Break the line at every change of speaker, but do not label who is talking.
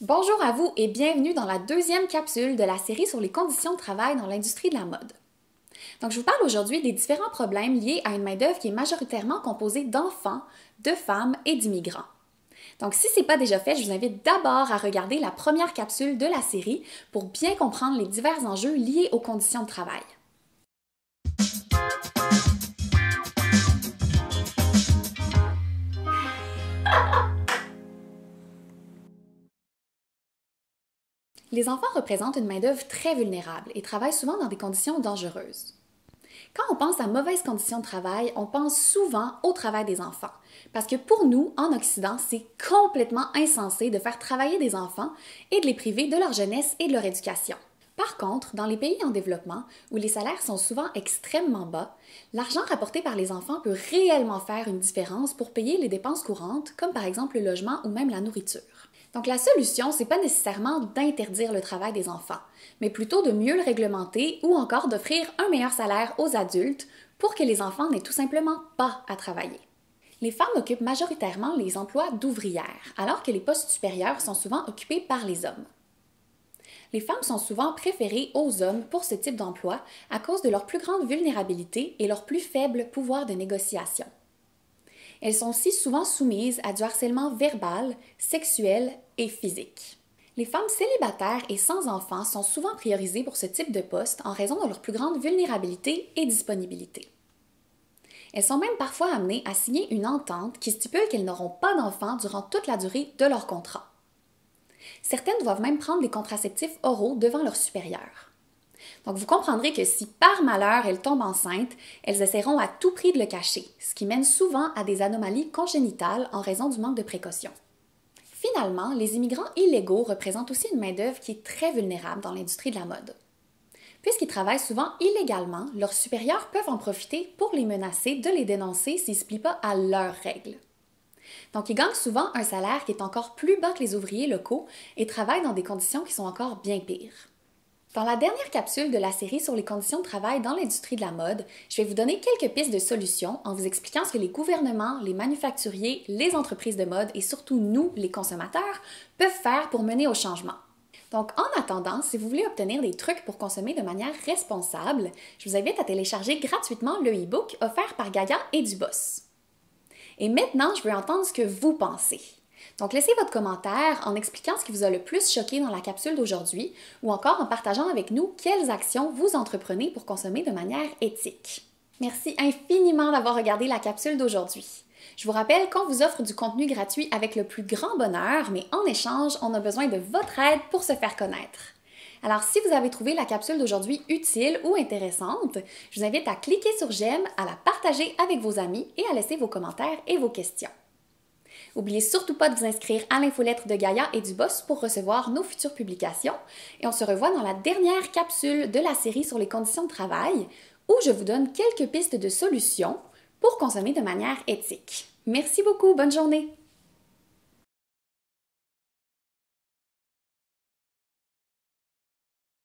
Bonjour à vous et bienvenue dans la deuxième capsule de la série sur les conditions de travail dans l'industrie de la mode. Donc, je vous parle aujourd'hui des différents problèmes liés à une main-d'œuvre qui est majoritairement composée d'enfants, de femmes et d'immigrants. Donc, si ce n'est pas déjà fait, je vous invite d'abord à regarder la première capsule de la série pour bien comprendre les divers enjeux liés aux conditions de travail. Les enfants représentent une main-d'œuvre très vulnérable et travaillent souvent dans des conditions dangereuses. Quand on pense à mauvaises conditions de travail, on pense souvent au travail des enfants. Parce que pour nous, en Occident, c'est complètement insensé de faire travailler des enfants et de les priver de leur jeunesse et de leur éducation. Par contre, dans les pays en développement, où les salaires sont souvent extrêmement bas, l'argent rapporté par les enfants peut réellement faire une différence pour payer les dépenses courantes, comme par exemple le logement ou même la nourriture. Donc la solution, c'est pas nécessairement d'interdire le travail des enfants, mais plutôt de mieux le réglementer ou encore d'offrir un meilleur salaire aux adultes pour que les enfants n'aient tout simplement pas à travailler. Les femmes occupent majoritairement les emplois d'ouvrières, alors que les postes supérieurs sont souvent occupés par les hommes. Les femmes sont souvent préférées aux hommes pour ce type d'emploi à cause de leur plus grande vulnérabilité et leur plus faible pouvoir de négociation. Elles sont aussi souvent soumises à du harcèlement verbal, sexuel et physique. Les femmes célibataires et sans enfants sont souvent priorisées pour ce type de poste en raison de leur plus grande vulnérabilité et disponibilité. Elles sont même parfois amenées à signer une entente qui stipule qu'elles n'auront pas d'enfants durant toute la durée de leur contrat. Certaines doivent même prendre des contraceptifs oraux devant leurs supérieurs. Donc vous comprendrez que si par malheur elles tombent enceintes, elles essaieront à tout prix de le cacher, ce qui mène souvent à des anomalies congénitales en raison du manque de précaution. Finalement, les immigrants illégaux représentent aussi une main-d'œuvre qui est très vulnérable dans l'industrie de la mode. Puisqu'ils travaillent souvent illégalement, leurs supérieurs peuvent en profiter pour les menacer de les dénoncer s'ils ne se plient pas à leurs règles. Donc, ils gagnent souvent un salaire qui est encore plus bas que les ouvriers locaux et travaillent dans des conditions qui sont encore bien pires. Dans la dernière capsule de la série sur les conditions de travail dans l'industrie de la mode, je vais vous donner quelques pistes de solutions en vous expliquant ce que les gouvernements, les manufacturiers, les entreprises de mode et surtout nous, les consommateurs, peuvent faire pour mener au changement. Donc, en attendant, si vous voulez obtenir des trucs pour consommer de manière responsable, je vous invite à télécharger gratuitement le e-book offert par Gaia et Duboss. Et maintenant, je veux entendre ce que vous pensez. Donc, laissez votre commentaire en expliquant ce qui vous a le plus choqué dans la capsule d'aujourd'hui ou encore en partageant avec nous quelles actions vous entreprenez pour consommer de manière éthique. Merci infiniment d'avoir regardé la capsule d'aujourd'hui. Je vous rappelle qu'on vous offre du contenu gratuit avec le plus grand bonheur, mais en échange, on a besoin de votre aide pour se faire connaître. Alors, si vous avez trouvé la capsule d'aujourd'hui utile ou intéressante, je vous invite à cliquer sur j'aime, à la partager avec vos amis et à laisser vos commentaires et vos questions. N'oubliez surtout pas de vous inscrire à l'infolettre de Gaia et Duboss pour recevoir nos futures publications. Et on se revoit dans la dernière capsule de la série sur les conditions de travail où je vous donne quelques pistes de solutions pour consommer de manière éthique. Merci beaucoup, bonne journée!